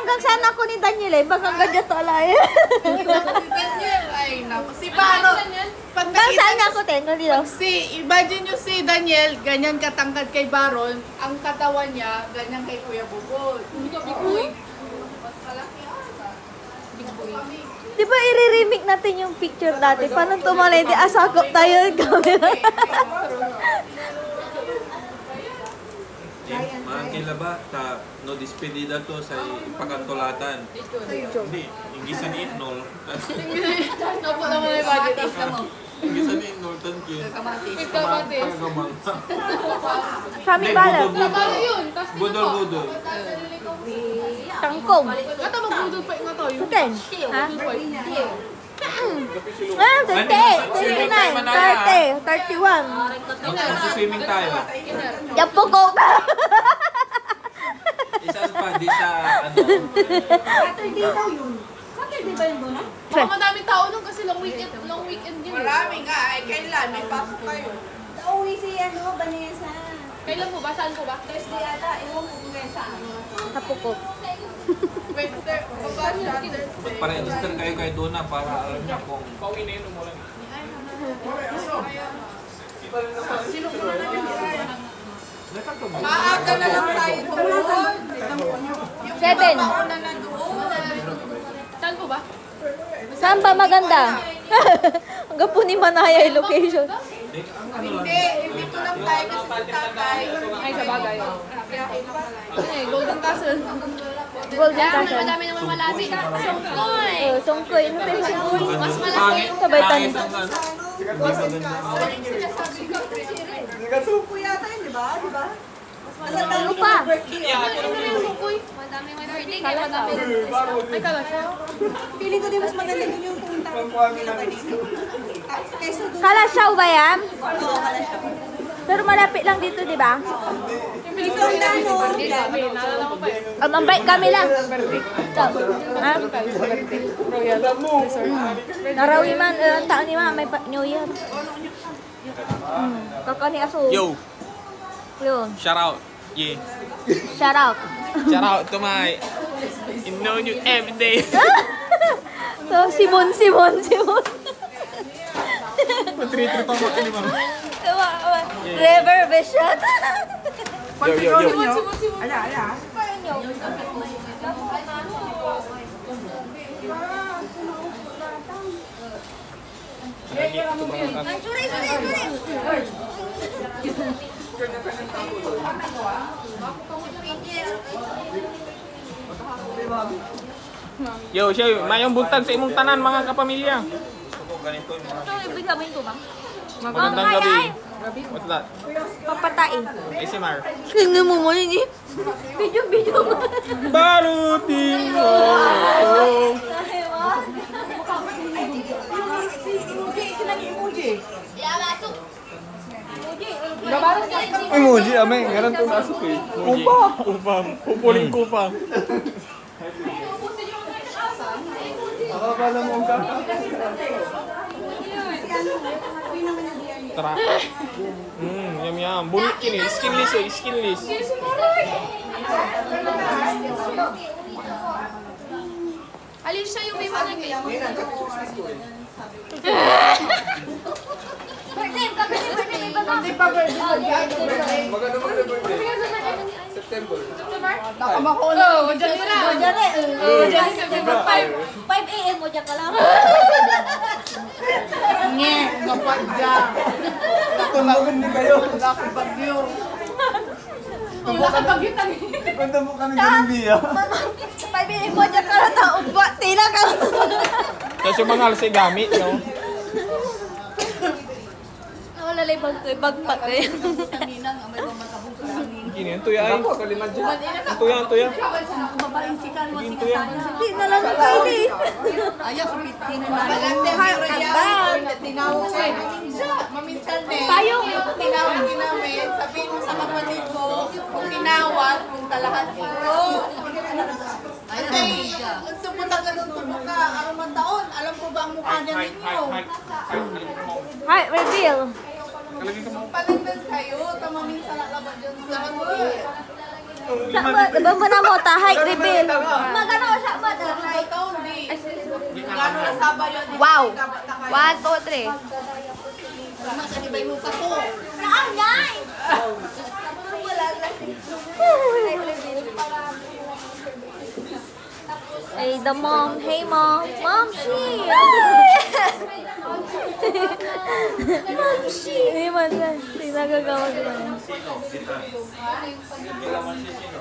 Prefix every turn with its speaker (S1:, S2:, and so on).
S1: hanggang saan ako ni Daniel eh. Baka ganyan to alay.
S2: Daniel, ay naku. Si Baro.
S1: Hanggang saan ako, Tengo dito?
S2: Imagine nyo si Daniel, ganyan katangkad kay Baron. Ang katawan niya, ganyan kay Kuya Bubol. Big boy. Mas malaki ata. Big boy.
S1: Di ba i-remake natin yung picture dati? Paano tumalay? Di asakop tayo ng camera.
S3: Mga kilaba, no despedida to sa ipakantulatan. Hindi, inggisan itnol.
S2: Napo naman yung budget.
S3: Inggisan itnol, tankin.
S2: Kamatis.
S1: Kami bala.
S2: Trabaho yun.
S3: Budol-budol.
S1: Kangkong.
S2: Ata magbudol pa nga tayo.
S1: Chicken. Ha? Ah, 30. 29. 30. 31.
S3: Magsiswimming tayo.
S1: Yapo ko ka.
S3: Isa pa, di sa ano.
S4: Saturday daw yun. Saturday ba yun doon?
S2: Baka madaming tao nun kasi long weekend yun.
S5: Marami nga. Ay, kailan? May pasok kayo.
S4: Uwi si Vanessa.
S2: Kailan po ba? Saan po ba?
S4: Thursday ata. Ewan ko kung ngayon saan.
S1: Hapukok.
S3: Magpa-register kayo kay Dona para alam niya kung
S2: Pauwi na yun umulan.
S5: Maaga na lang tayo doon.
S1: 7.
S5: Mauna na doon.
S2: Saan po ba?
S1: Saan ba maganda? Hanggang po ni Manaya yung location.
S5: Hindi, dito lang tayo kasi sa tatay.
S2: Ay, sa bagay.
S5: Biyahe lang pala.
S2: Ay, Golden Castle.
S1: Golden Castle.
S2: Madami naman malapit. Songkoy!
S1: Songkoy. Ano tayo songkoy?
S2: Mas malaki.
S1: Sabay tayo.
S4: Suko yata yun, di ba? Di ba?
S1: Ano pa?
S2: Songkoy. Madami may birthday. Kaya madami. Ay, kalasya.
S4: Feeling ko din mas maganda din yung punta nila ba dito. Kaysa doon.
S1: Kalasyaw ba yan?
S4: Oo, kalasyaw.
S1: Pero malapit lang dito, di ba?
S4: Dito ang dano.
S2: Naalala ko pa eh.
S1: Ambay kami lang. Ha? Narawi man, ang taon ni Ma, may New Year. Kakani aso.
S6: Yo,
S1: Yun.
S6: shout out. Yeah.
S1: Shout out.
S6: Shout out to my know you every day.
S1: So, Simon.
S6: Matri-tri pa mo kanima.
S1: River Vision.
S6: Yo.
S4: Ala.
S6: Yo, siya, mayong buntag sa imong tanan mga kapamilya.
S1: Ito, ibig sabihin ko ba?
S6: Magandang gabi. What's that?
S1: Papatain.
S6: ASMR.
S1: Tingnan mo mo yun eh. Video.
S6: Barutin mo. Emoji, ame. Ngayon to nasok eh. Kupang. Pupuling kupang. Akala mo ang kaka. Tara. Yum. Bulit kini. Skinless eh. Skinless.
S2: Alin siya yung may mga kayo?
S1: Oh, dyan mo na. Dyan eh. Dyan September 5 a.m. mo dyan ka lang.
S5: Nge, mapadya.
S3: Tumagan din kayo.
S5: Laki bagyo.
S3: Kwento mo kami ganun niya.
S1: 5 a.m. mo dyan ka lang. Taumba. Tila ka.
S6: Kasi yung mga halos ay gamit, no?
S1: Wala lang bagpak eh.
S6: Kini, ang tuya ay. Ang tuya.
S1: Hindi na lang kayo eh.
S5: Balante pero yan. Tinawag ko eh. Maminsan din.
S1: Payong.
S5: Tinawag din namin. Sabihin mo sa kapatid mo, kung tinawag, kung kalahati ko. Ay, ang sumunta ka doon tumuka. Aramang taon. Alam ko ba ang mukha niya ninyo?
S1: Hi, reveal.
S5: Palagdan kayo. Tamaminsan na laban dyan sa kapatid.
S1: Ba mo na mo, tahay, reveal. Magana
S5: Kasama yun.
S7: Wow! 1, 2, 3.
S5: Masalibay mo pa ko.
S1: Naangay!
S7: Hey, the mom. Hey, mom. Mom, she. Mom, she. Hey, man. Nagagawa ko lang.
S3: Sino? Kita. Kailangan si sino?